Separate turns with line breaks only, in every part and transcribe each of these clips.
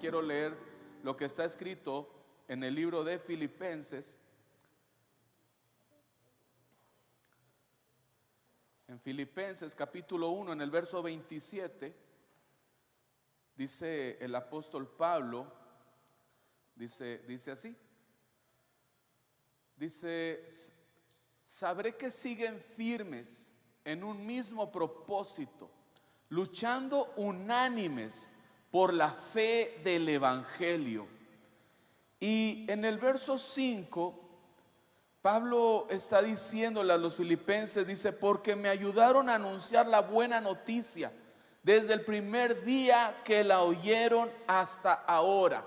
Quiero leer lo que está escrito en el libro de Filipenses. En Filipenses capítulo 1, en el verso 27, dice el apóstol Pablo, dice así. Dice: sabré que siguen firmes en un mismo propósito, luchando unánimes por la fe del Evangelio. Y en el verso 5, Pablo está diciéndole a los filipenses, dice: porque me ayudaron a anunciar la buena noticia desde el primer día que la oyeron hasta ahora.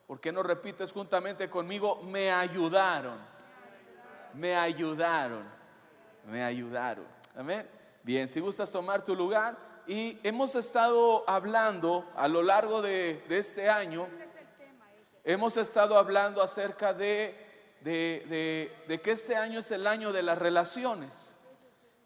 ¿Por qué no repites juntamente conmigo? Me ayudaron. Me ayudaron. Me ayudaron. Amén. Bien, si gustas tomar tu lugar. Y hemos estado hablando a lo largo de este año, hemos estado hablando acerca de que este año es el año de las relaciones.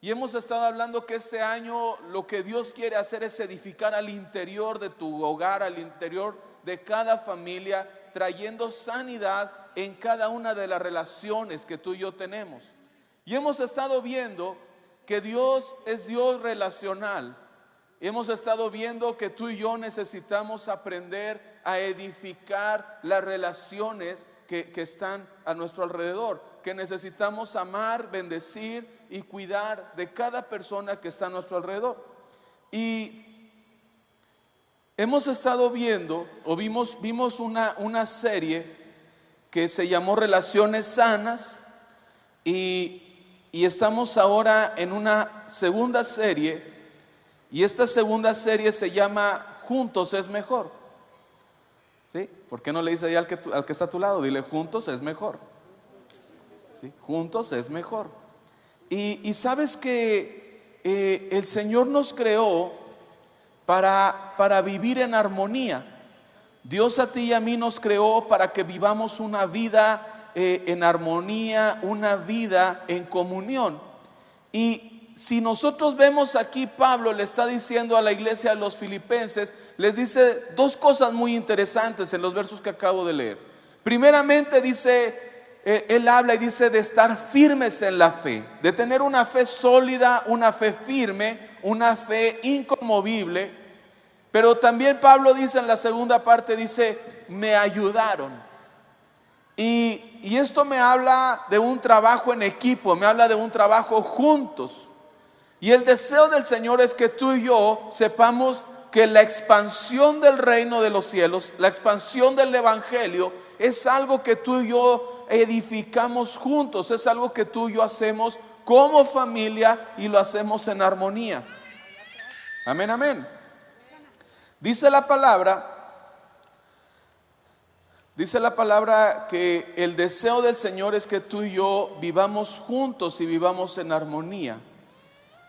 Y hemos estado hablando que este año lo que Dios quiere hacer es edificar al interior de tu hogar, al interior de cada familia, trayendo sanidad en cada una de las relaciones que tú y yo tenemos. Y hemos estado viendo que Dios es Dios relacional. Hemos estado viendo que tú y yo necesitamos aprender a edificar las relaciones que están a nuestro alrededor, que necesitamos amar, bendecir y cuidar de cada persona que está a nuestro alrededor. Y hemos estado viendo, o vimos una serie que se llamó Relaciones Sanas, y estamos ahora en una segunda serie. Y esta segunda serie se llama Juntos es mejor. ¿Sí? ¿Por qué no le dice ahí al que está a tu lado? Dile: juntos es mejor. ¿Sí? Juntos es mejor. Y sabes que el Señor nos creó para vivir en armonía. Dios a ti y a mí nos creó para que vivamos una vida en armonía, una vida en comunión. Y si nosotros vemos aquí, Pablo le está diciendo a la iglesia, a los filipenses, les dice dos cosas muy interesantes en los versos que acabo de leer. Primeramente dice, él habla y dice de estar firmes en la fe, de tener una fe sólida, una fe firme, una fe inconmovible. Pero también Pablo dice en la segunda parte, dice: me ayudaron. Y esto me habla de un trabajo en equipo, me habla de un trabajo juntos. Y el deseo del Señor es que tú y yo sepamos que la expansión del reino de los cielos, la expansión del evangelio, es algo que tú y yo edificamos juntos, es algo que tú y yo hacemos como familia y lo hacemos en armonía. Amén, amén. Dice la palabra que el deseo del Señor es que tú y yo vivamos juntos y vivamos en armonía.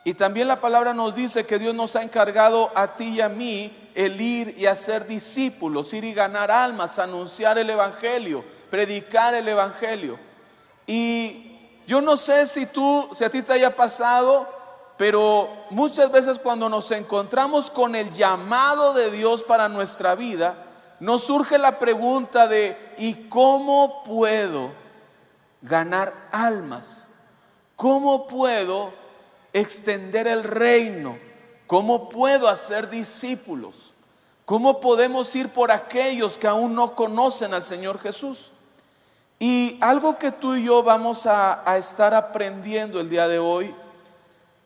Y también la palabra nos dice que Dios nos ha encargado a ti y a mí el ir y hacer discípulos, ir y ganar almas, anunciar el evangelio, predicar el evangelio. Y yo no sé si a ti te haya pasado, pero muchas veces cuando nos encontramos con el llamado de Dios para nuestra vida, nos surge la pregunta de: ¿y cómo puedo ganar almas? ¿Cómo puedo extender el reino? ¿Cómo puedo hacer discípulos? ¿Cómo podemos ir por aquellos que aún no conocen al Señor Jesús? Y algo que tú y yo vamos a estar aprendiendo el día de hoy,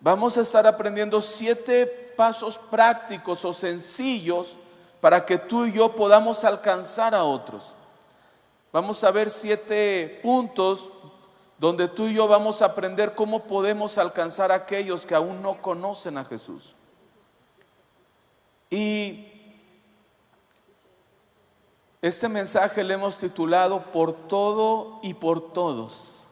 vamos a estar aprendiendo 7 pasos prácticos o sencillos para que tú y yo podamos alcanzar a otros. Vamos a ver 7 puntos donde tú y yo vamos a aprender cómo podemos alcanzar a aquellos que aún no conocen a Jesús. Y este mensaje le hemos titulado Por todo y por todos.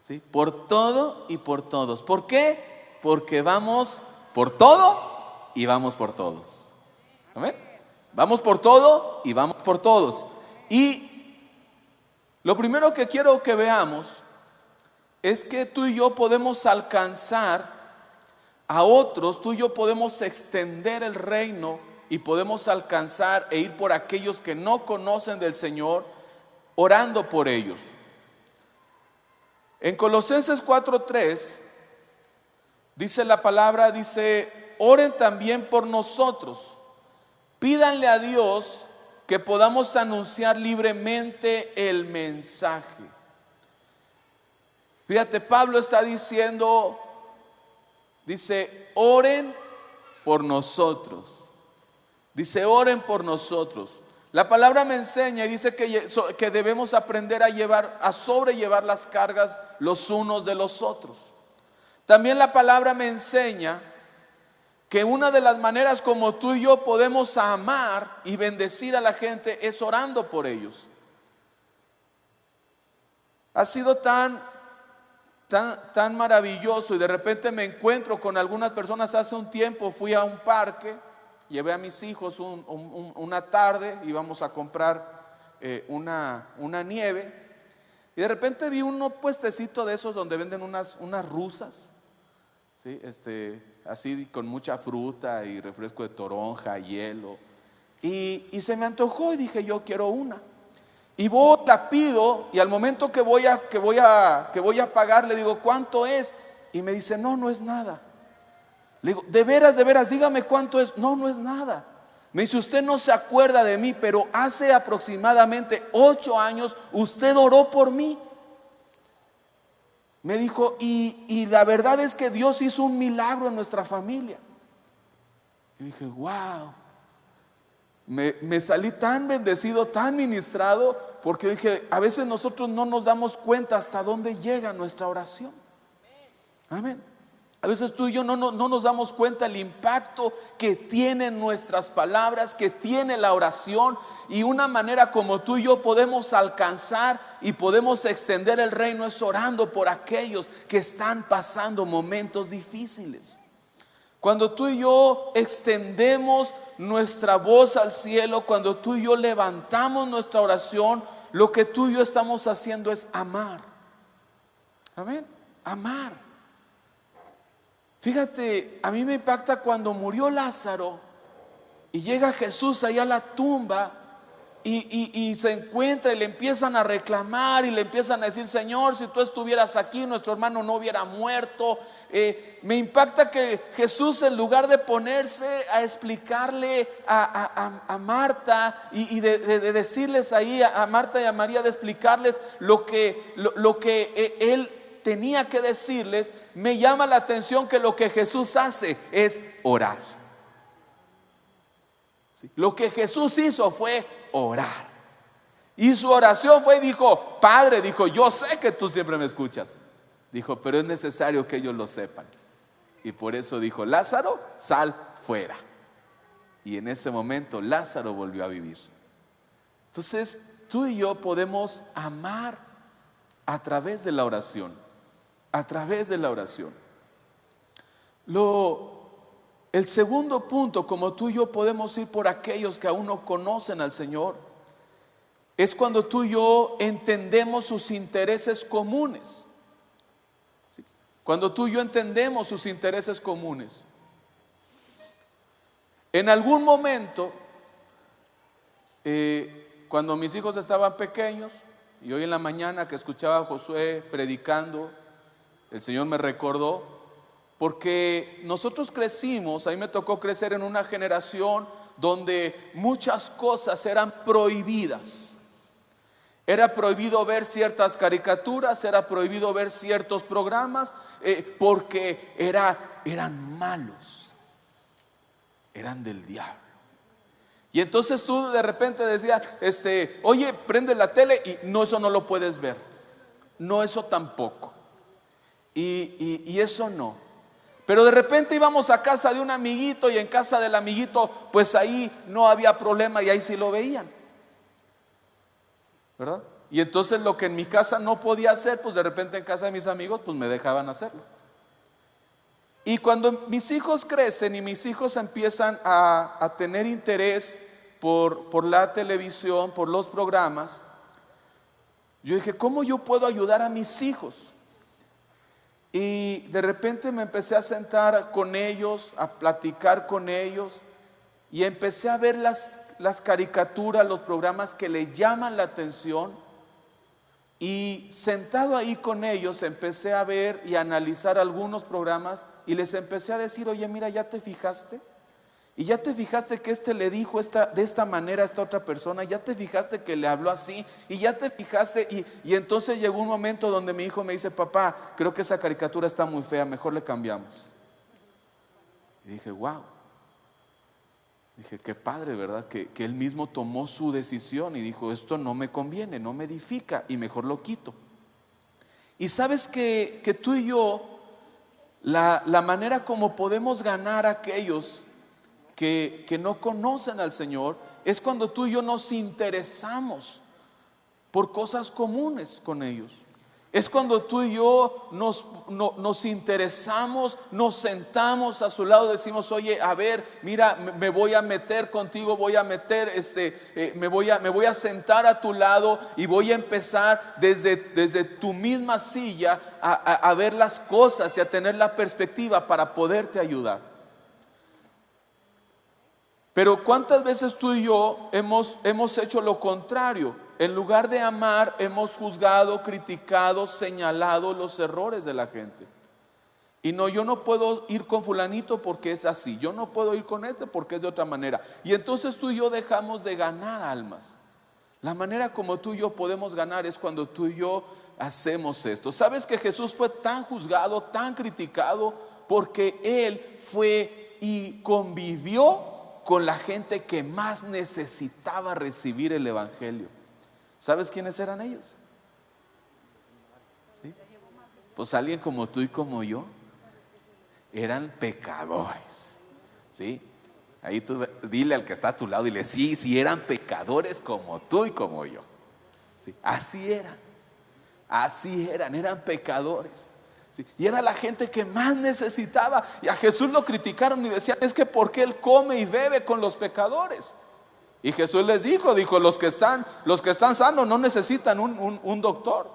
¿Sí? Por todo y por todos. ¿Por qué? Porque vamos por todo y vamos por todos. ¿Amén? Vamos por todo y vamos por todos. Y lo primero que quiero que veamos es que tú y yo podemos alcanzar a otros, tú y yo podemos extender el reino y podemos alcanzar e ir por aquellos que no conocen del Señor, orando por ellos. En Colosenses 4:3 dice la palabra, dice, oren también por nosotros, pídanle a Dios que podamos anunciar libremente el mensaje. Fíjate, Pablo está diciendo, dice, oren por nosotros. Dice, oren por nosotros. La palabra me enseña y dice que debemos aprender a sobrellevar las cargas los unos de los otros. También la palabra me enseña que una de las maneras como tú y yo podemos amar y bendecir a la gente es orando por ellos. Ha sido tan maravilloso, y de repente me encuentro con algunas personas. Hace un tiempo fui a un parque, llevé a mis hijos una tarde, íbamos a comprar una nieve, y de repente vi un puestecito de esos donde venden unas rusas, ¿sí? Así con mucha fruta y refresco de toronja, hielo, y se me antojó y dije, yo quiero una. Y voy, la pido, y al momento que voy a pagar, le digo, ¿cuánto es? Y me dice, no es nada. Le digo, de veras, dígame cuánto es. No es nada. Me dice, usted no se acuerda de mí, pero hace aproximadamente 8 años usted oró por mí. Me dijo, y la verdad es que Dios hizo un milagro en nuestra familia. Y dije, wow. Me salí tan bendecido, tan ministrado, porque dije, a veces nosotros no nos damos cuenta hasta dónde llega nuestra oración. Amén. A veces tú y yo no nos damos cuenta el impacto que tienen nuestras palabras, que tiene la oración, y una manera como tú y yo podemos alcanzar y podemos extender el reino es orando por aquellos que están pasando momentos difíciles. Cuando tú y yo extendemos nuestra voz al cielo, cuando tú y yo levantamos nuestra oración, lo que tú y yo estamos haciendo es amar. Amén. Amar. Fíjate, a mí me impacta cuando murió Lázaro y llega Jesús ahí a la tumba y se encuentra y le empiezan a reclamar y le empiezan a decir, Señor, si tú estuvieras aquí, nuestro hermano no hubiera muerto. Me impacta que Jesús, en lugar de ponerse a explicarle a Marta y de decirles ahí a Marta y a María, de explicarles lo que él tenía que decirles, me llama la atención que lo que Jesús hace es orar. ¿Sí? Lo que Jesús hizo fue orar. Y su oración fue, dijo, Padre, dijo, yo sé que tú siempre me escuchas. Dijo, pero es necesario que ellos lo sepan. Y por eso dijo, Lázaro, sal fuera. Y en ese momento Lázaro volvió a vivir. Entonces, tú y yo podemos amar a través de la oración. A través de la oración. El segundo punto, como tú y yo podemos ir por aquellos que aún no conocen al Señor, es cuando tú y yo entendemos sus intereses comunes. ¿Sí? Cuando tú y yo entendemos sus intereses comunes. En algún momento, cuando mis hijos estaban pequeños, y hoy en la mañana que escuchaba a Josué predicando, el Señor me recordó, porque nosotros crecimos, a mí me tocó crecer en una generación donde muchas cosas eran prohibidas. Era prohibido ver ciertas caricaturas, era prohibido ver ciertos programas, porque eran malos, eran del diablo. Y entonces tú de repente decías, oye, prende la tele y no, eso no lo puedes ver. No, eso tampoco. Y eso no. Pero de repente íbamos a casa de un amiguito y en casa del amiguito, pues ahí no había problema y ahí sí lo veían, ¿verdad? Y entonces lo que en mi casa no podía hacer, pues de repente en casa de mis amigos, pues me dejaban hacerlo. Y cuando mis hijos crecen y mis hijos empiezan a tener interés por la televisión, por los programas, yo dije, ¿cómo yo puedo ayudar a mis hijos? Y de repente me empecé a sentar con ellos, a platicar con ellos, y empecé a ver las caricaturas, los programas que le llaman la atención, y sentado ahí con ellos empecé a ver y a analizar algunos programas y les empecé a decir, oye, mira, ¿ya te fijaste? Y ya te fijaste que le dijo de esta manera a esta otra persona, ya te fijaste que le habló así, y ya te fijaste, y entonces llegó un momento donde mi hijo me dice, papá, creo que esa caricatura está muy fea, mejor le cambiamos. Y dije, wow. Dije, qué padre, ¿verdad? Que él mismo tomó su decisión y dijo, esto no me conviene, no me edifica y mejor lo quito. Y sabes que tú y yo, la manera como podemos ganar a aquellos que no conocen al Señor, es cuando tú y yo nos interesamos por cosas comunes con ellos. Es cuando tú y yo nos interesamos, nos sentamos a su lado, decimos, oye, a ver, mira, me voy a meter contigo, me voy a sentar a tu lado y voy a empezar desde tu misma silla a ver las cosas y a tener la perspectiva para poderte ayudar. Pero ¿cuántas veces tú y yo hemos hecho lo contrario? En lugar de amar, hemos juzgado, criticado, señalado los errores de la gente. Y no, yo no puedo ir con fulanito porque es así. Yo no puedo ir con este porque es de otra manera. Y entonces tú y yo dejamos de ganar almas. La manera como tú y yo podemos ganar es cuando tú y yo hacemos esto. ¿Sabes que Jesús fue tan juzgado, tan criticado? Porque Él fue y convivió con la gente que más necesitaba recibir el Evangelio. ¿Sabes quiénes eran ellos? ¿Sí? Pues alguien como tú y como yo. Eran pecadores. ¿Sí? Ahí tú dile al que está a tu lado, dile, sí, eran pecadores como tú y como yo. ¿Sí? Así eran pecadores. ¿Sí? Y era la gente que más necesitaba. Y a Jesús lo criticaron y decían, es que ¿por qué Él come y bebe con los pecadores? Y Jesús les dijo, los que están sanos no necesitan un doctor.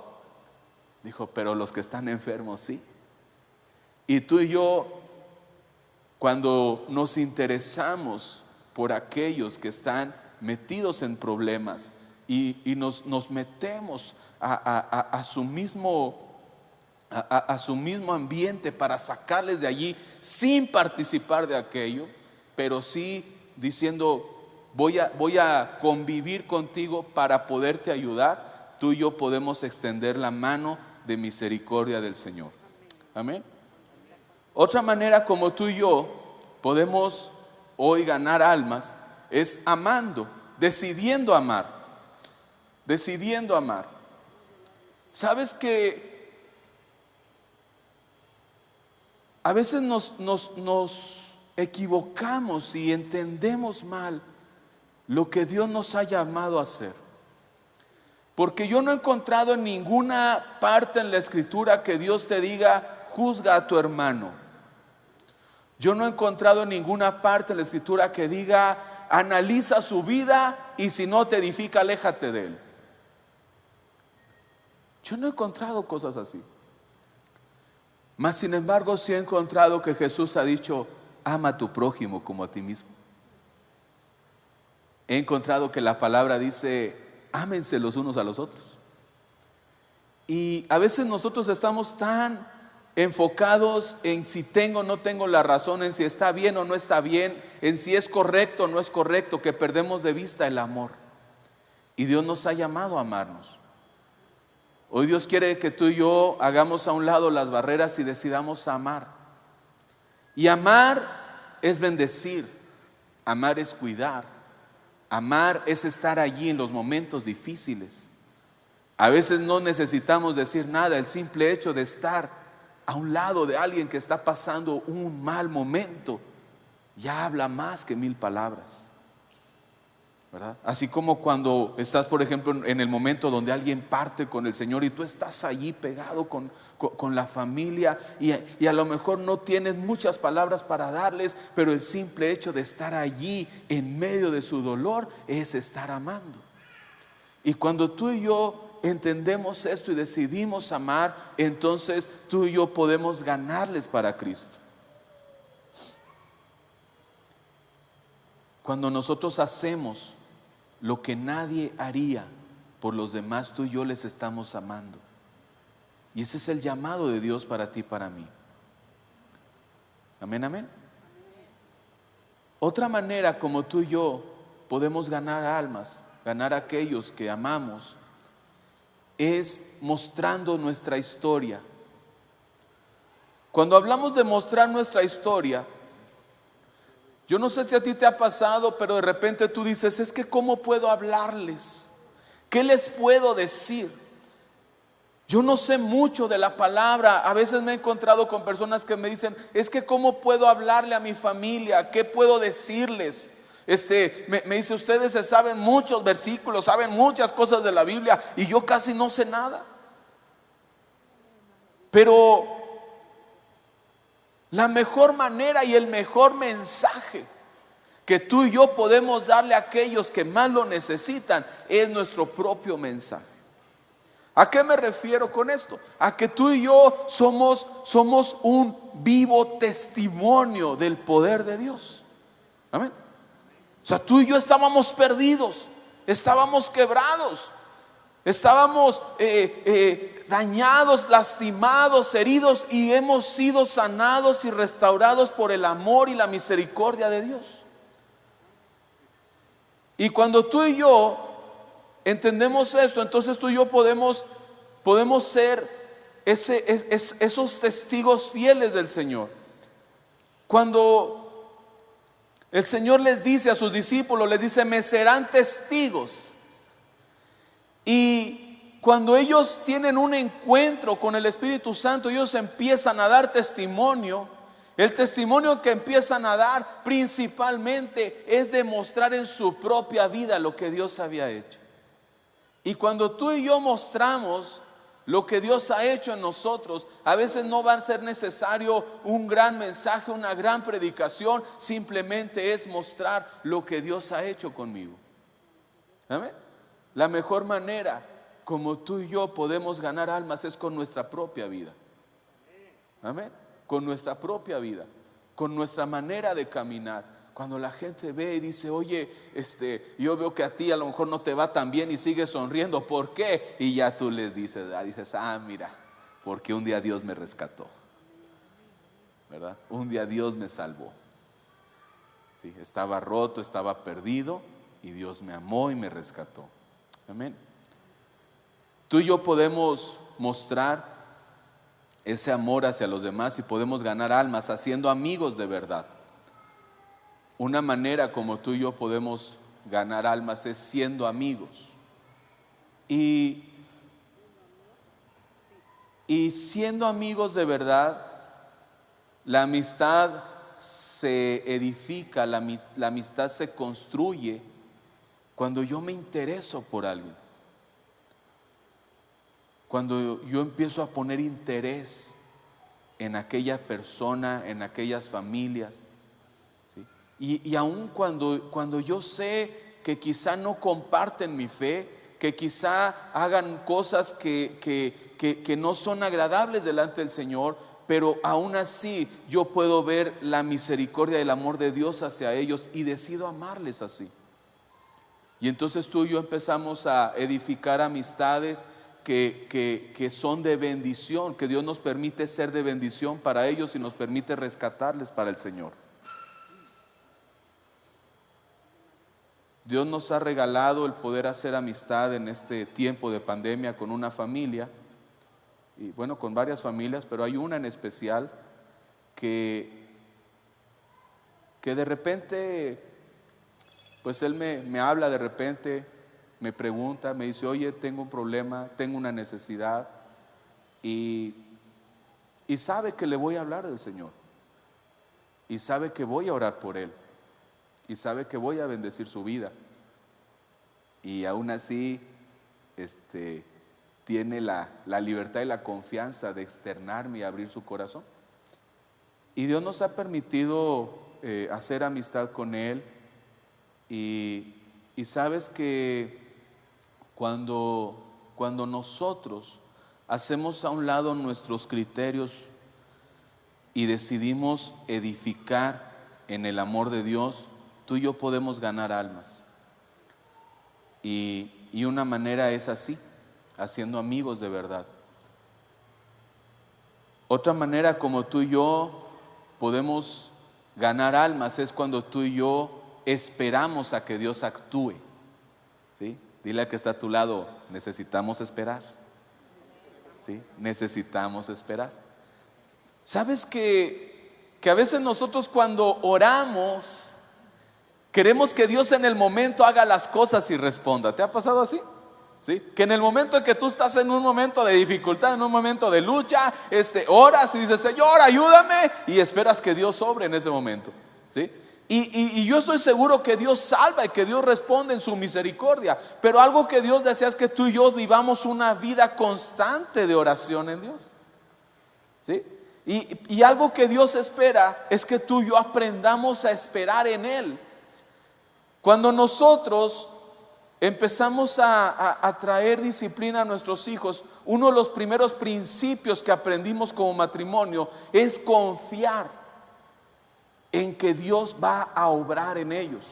Dijo, pero los que están enfermos sí. Y tú y yo, cuando nos interesamos por aquellos que están metidos en problemas y nos metemos a su mismo ambiente para sacarles de allí sin participar de aquello, pero sí diciendo, voy a convivir contigo para poderte ayudar, tú y yo podemos extender la mano de misericordia del Señor. Amén. Otra manera como tú y yo podemos hoy ganar almas es amando, decidiendo amar. ¿Sabes que a veces nos equivocamos y entendemos mal lo que Dios nos ha llamado a hacer? Porque yo no he encontrado en ninguna parte en la Escritura que Dios te diga, juzga a tu hermano. Yo no he encontrado en ninguna parte en la Escritura que diga, analiza su vida y si no te edifica, aléjate de él. Yo no he encontrado cosas así. Mas sin embargo sí he encontrado que Jesús ha dicho, ama a tu prójimo como a ti mismo. He encontrado que la palabra dice, ámense los unos a los otros. Y a veces nosotros estamos tan enfocados en si tengo o no tengo la razón, en si está bien o no está bien, en si es correcto o no es correcto, que perdemos de vista el amor. Y Dios nos ha llamado a amarnos. Hoy Dios quiere que tú y yo hagamos a un lado las barreras y decidamos amar. Y amar es bendecir, amar es cuidar. Amar es estar allí en los momentos difíciles. A veces no necesitamos decir nada, el simple hecho de estar a un lado de alguien que está pasando un mal momento ya habla más que 1000 palabras, ¿verdad? Así como cuando estás, por ejemplo, en el momento donde alguien parte con el Señor y tú estás allí pegado con la familia y a lo mejor no tienes muchas palabras para darles, pero el simple hecho de estar allí en medio de su dolor es estar amando. Y cuando tú y yo entendemos esto y decidimos amar, entonces tú y yo podemos ganarles para Cristo. Cuando nosotros hacemos lo que nadie haría por los demás, tú y yo les estamos amando. Y ese es el llamado de Dios para ti y para mí. Amén, amén. Otra manera como tú y yo podemos ganar almas, ganar a aquellos que amamos, es mostrando nuestra historia. Cuando hablamos de mostrar nuestra historia, yo no sé si a ti te ha pasado, pero de repente tú dices, es que ¿cómo puedo hablarles? ¿Qué les puedo decir? Yo no sé mucho de la palabra. A veces me he encontrado con personas que me dicen, es que ¿cómo puedo hablarle a mi familia? ¿Qué puedo decirles? Me dice, ustedes se saben muchos versículos, saben muchas cosas de la Biblia y yo casi no sé nada. Pero la mejor manera y el mejor mensaje que tú y yo podemos darle a aquellos que más lo necesitan es nuestro propio mensaje. ¿A qué me refiero con esto? A que tú y yo somos un vivo testimonio del poder de Dios. Amén. O sea, tú y yo estábamos perdidos, estábamos quebrados, estábamos dañados, lastimados, heridos, y hemos sido sanados y restaurados por el amor y la misericordia de Dios. Y cuando tú y yo entendemos esto, entonces tú y yo podemos ser esos testigos fieles del Señor. Cuando el Señor les dice a sus discípulos, les dice, me serán testigos. Y cuando ellos tienen un encuentro con el Espíritu Santo, ellos empiezan a dar testimonio. El testimonio que empiezan a dar principalmente es demostrar en su propia vida lo que Dios había hecho. Y cuando tú y yo mostramos lo que Dios ha hecho en nosotros, a veces no va a ser necesario un gran mensaje, una gran predicación, simplemente es mostrar lo que Dios ha hecho conmigo. ¿Amén? La mejor manera como tú y yo podemos ganar almas es con nuestra propia vida. Amén. Con nuestra propia vida, con nuestra manera de caminar. Cuando la gente ve y dice, oye, yo veo que a ti a lo mejor no te va tan bien y sigues sonriendo, ¿por qué? Y ya tú les dices, mira, porque un día Dios me rescató, ¿verdad? Un día Dios me salvó. Sí, estaba roto, estaba perdido y Dios me amó y me rescató. Amén. Tú y yo podemos mostrar ese amor hacia los demás y podemos ganar almas haciendo amigos de verdad. Una manera como tú y yo podemos ganar almas es siendo amigos. Y siendo amigos de verdad, la amistad se edifica, la amistad se construye cuando yo me intereso por alguien. Cuando yo empiezo a poner interés en aquella persona, en aquellas familias, ¿sí? Y aun cuando yo sé que quizá no comparten mi fe, que quizá hagan cosas que no son agradables delante del Señor, pero aún así yo puedo ver la misericordia y el amor de Dios hacia ellos y decido amarles así. Y entonces tú y yo empezamos a edificar amistades que son de bendición, que Dios nos permite ser de bendición para ellos y nos permite rescatarles para el Señor. Dios nos ha regalado el poder hacer amistad en este tiempo de pandemia con una familia, y bueno, con varias familias, pero hay una en especial que de repente, pues él me habla de repente, me pregunta, me dice, oye, tengo un problema, tengo una necesidad, y sabe que le voy a hablar del Señor, y sabe que voy a orar por él, y sabe que voy a bendecir su vida, y aún así tiene la libertad y la confianza de externarme y abrir su corazón. Y Dios nos ha permitido hacer amistad con él, y sabes que cuando nosotros hacemos a un lado nuestros criterios y decidimos edificar en el amor de Dios, tú y yo podemos ganar almas. Y una manera es así, haciendo amigos de verdad. Otra manera como tú y yo podemos ganar almas es cuando tú y yo esperamos a que Dios actúe. ¿Sí? Dile al que está a tu lado, necesitamos esperar. ¿Sí? Necesitamos esperar. ¿Sabes que a veces nosotros cuando oramos queremos que Dios en el momento haga las cosas y responda? ¿Te ha pasado así? ¿Sí? Que en el momento en que tú estás en un momento de dificultad, en un momento de lucha, oras y dices, Señor, ayúdame, y esperas que Dios obre en ese momento. ¿Sí? Y yo estoy seguro que Dios salva y que Dios responde en su misericordia, pero algo que Dios desea es que tú y yo vivamos una vida constante de oración en Dios. ¿Sí? Y algo que Dios espera es que tú y yo aprendamos a esperar en Él. Cuando nosotros empezamos a traer disciplina a nuestros hijos, uno de los primeros principios que aprendimos como matrimonio es confiar en que Dios va a obrar en ellos.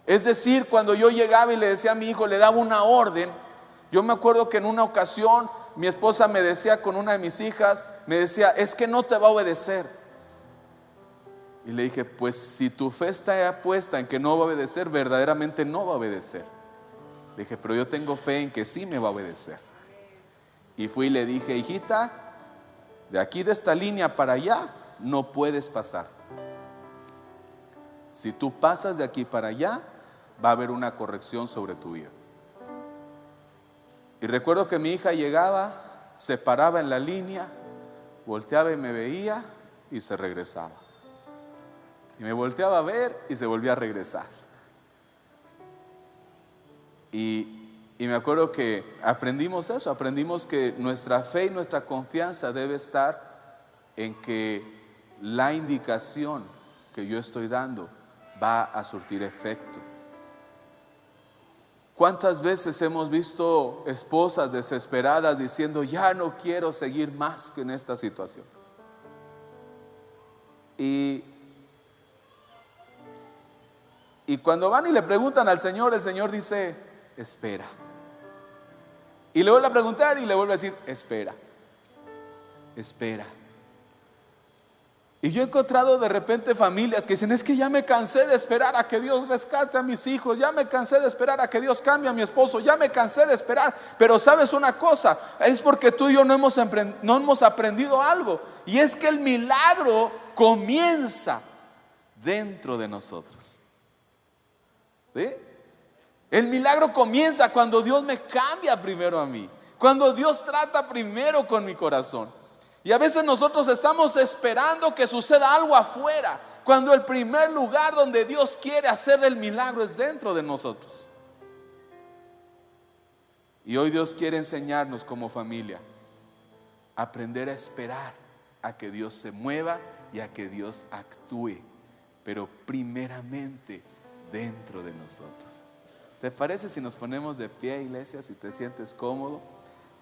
Es decir, cuando yo llegaba y le decía a mi hijo, le daba una orden. Yo me acuerdo que en una ocasión mi esposa me decía con una de mis hijas, me decía, es que no te va a obedecer. Y le dije, pues si tu fe está puesta en que no va a obedecer, verdaderamente no va a obedecer. Le dije, pero yo tengo fe en que sí me va a obedecer. Y fui y le dije, hijita, de aquí de esta línea para allá no puedes pasar. Si tú pasas de aquí para allá, va a haber una corrección sobre tu vida. Y recuerdo que mi hija llegaba, se paraba en la línea, volteaba y me veía y se regresaba. Y me volteaba a ver y se volvía a regresar. Y me acuerdo que aprendimos eso, aprendimos que nuestra fe y nuestra confianza debe estar en que la indicación que yo estoy dando va a surtir efecto. ¿Cuántas veces hemos visto esposas desesperadas diciendo, ya no quiero seguir más en esta situación? Y cuando van y le preguntan al Señor, el Señor dice, espera. Y le vuelve a preguntar y le vuelve a decir, espera, espera. Y yo he encontrado de repente familias que dicen, es que ya me cansé de esperar a que Dios rescate a mis hijos, ya me cansé de esperar a que Dios cambie a mi esposo, ya me cansé de esperar. Pero sabes una cosa, es porque tú y yo no hemos aprendido algo, y es que el milagro comienza dentro de nosotros. ¿Sí? El milagro comienza cuando Dios me cambia primero a mí, cuando Dios trata primero con mi corazón. Y a veces nosotros estamos esperando que suceda algo afuera, cuando el primer lugar donde Dios quiere hacer el milagro es dentro de nosotros. Y hoy Dios quiere enseñarnos como familia a aprender a esperar a que Dios se mueva y a que Dios actúe, pero primeramente dentro de nosotros. ¿Te parece si nos ponemos de pie, iglesia, si te sientes cómodo?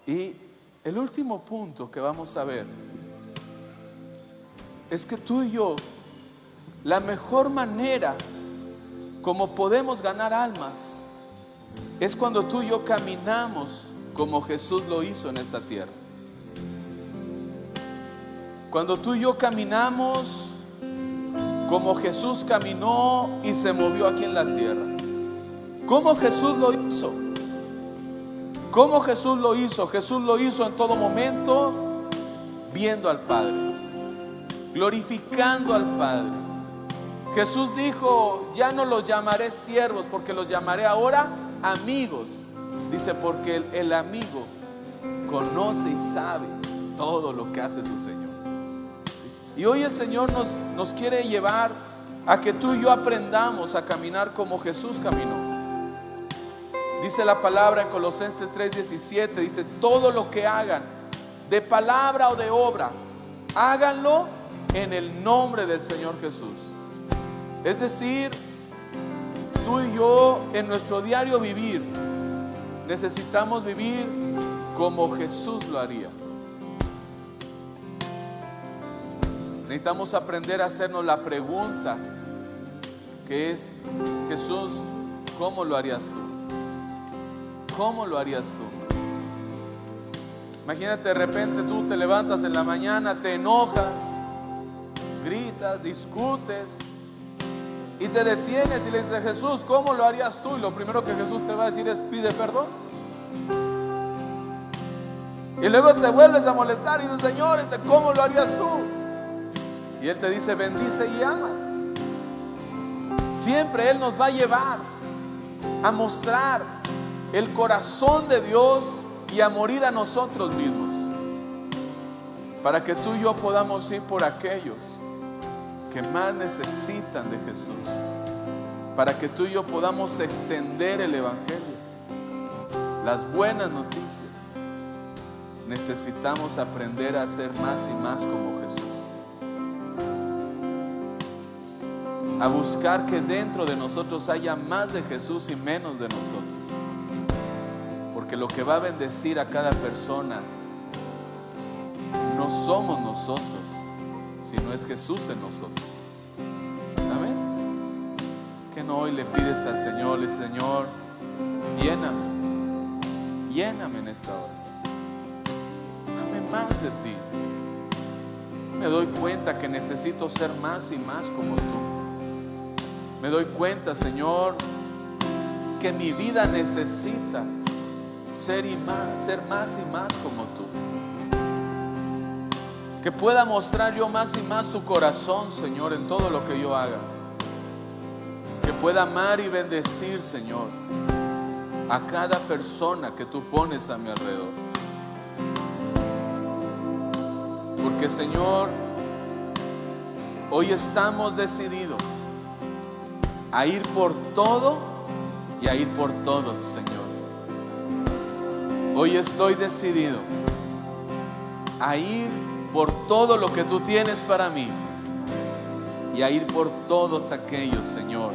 Y el último punto que vamos a ver es que tú y yo, la mejor manera como podemos ganar almas es cuando tú y yo caminamos como Jesús lo hizo en esta tierra. Cuando tú y yo caminamos como Jesús caminó y se movió aquí en la tierra. ¿Cómo Jesús lo hizo? ¿Cómo Jesús lo hizo? Jesús lo hizo en todo momento viendo al Padre, glorificando al Padre. Jesús dijo, ya no los llamaré siervos, porque los llamaré ahora amigos. Dice, porque el amigo conoce y sabe todo lo que hace su Señor. Y hoy el Señor nos quiere llevar a que tú y yo aprendamos a caminar como Jesús caminó. Dice la palabra en Colosenses 3:17, dice, todo lo que hagan, de palabra o de obra, háganlo en el nombre del Señor Jesús. Es decir, tú y yo en nuestro diario vivir, necesitamos vivir como Jesús lo haría. Necesitamos aprender a hacernos la pregunta que es: Jesús, ¿cómo lo harías tú? ¿Cómo lo harías tú? Imagínate, de repente tú te levantas en la mañana, te enojas, gritas, discutes y te detienes y le dices: Jesús, ¿cómo lo harías tú? Y lo primero que Jesús te va a decir es: pide perdón. Y luego te vuelves a molestar y dices: Señor, ¿cómo lo harías tú? Y Él te dice: bendice y ama. Siempre Él nos va a llevar a mostrar el corazón de Dios y a morir a nosotros mismos, para que tú y yo podamos ir por aquellos que más necesitan de Jesús, para que tú y yo podamos extender el Evangelio, las buenas noticias. Necesitamos aprender a ser más y más como Jesús, a buscar que dentro de nosotros haya más de Jesús y menos de nosotros, porque lo que va a bendecir a cada persona no somos nosotros, sino es Jesús en nosotros. Amén. Que no hoy le pides al Señor: le dices: Señor, lléname en esta hora, dame más de ti. Me doy cuenta que necesito ser más y más como tú. Me doy cuenta, Señor, que mi vida necesita ser más y más como tú. Que pueda mostrar yo más y más tu corazón, Señor, en todo lo que yo haga. Que pueda amar y bendecir, Señor, a cada persona que tú pones a mi alrededor. Porque, Señor, hoy estamos decididos a ir por todo y a ir por todos, Señor. Hoy estoy decidido a ir por todo lo que tú tienes para mí y a ir por todos aquellos, Señor,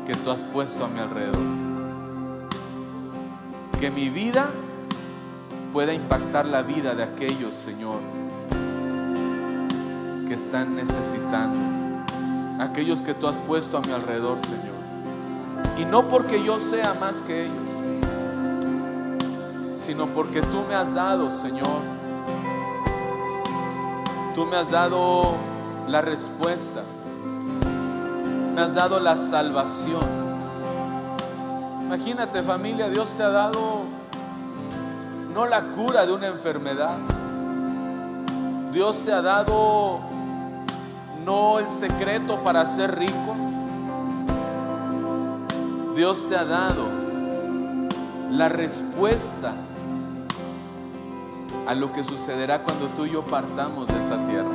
que tú has puesto a mi alrededor. Que mi vida pueda impactar la vida de aquellos, Señor, que están necesitando, aquellos que tú has puesto a mi alrededor, Señor. Y no porque yo sea más que ellos, sino porque tú me has dado, Señor, tú me has dado la respuesta, me has dado la salvación. Imagínate, familia, Dios te ha dado no la cura de una enfermedad, Dios te ha dado no el secreto para ser rico, Dios te ha dado la respuesta a lo que sucederá cuando tú y yo partamos de esta tierra.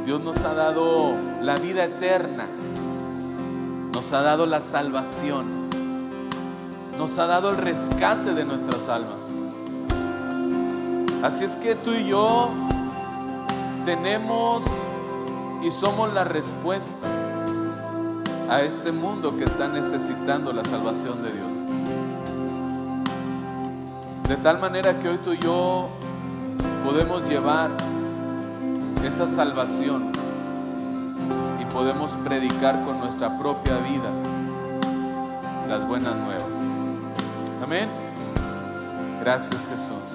Dios nos ha dado la vida eterna, nos ha dado la salvación, nos ha dado el rescate de nuestras almas. Así es que tú y yo tenemos y somos la respuesta a este mundo que está necesitando la salvación de Dios. De tal manera que hoy tú y yo podemos llevar esa salvación y podemos predicar con nuestra propia vida las buenas nuevas. Amén. Gracias, Jesús.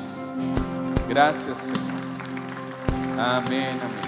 Gracias, Señor. Amén, amén.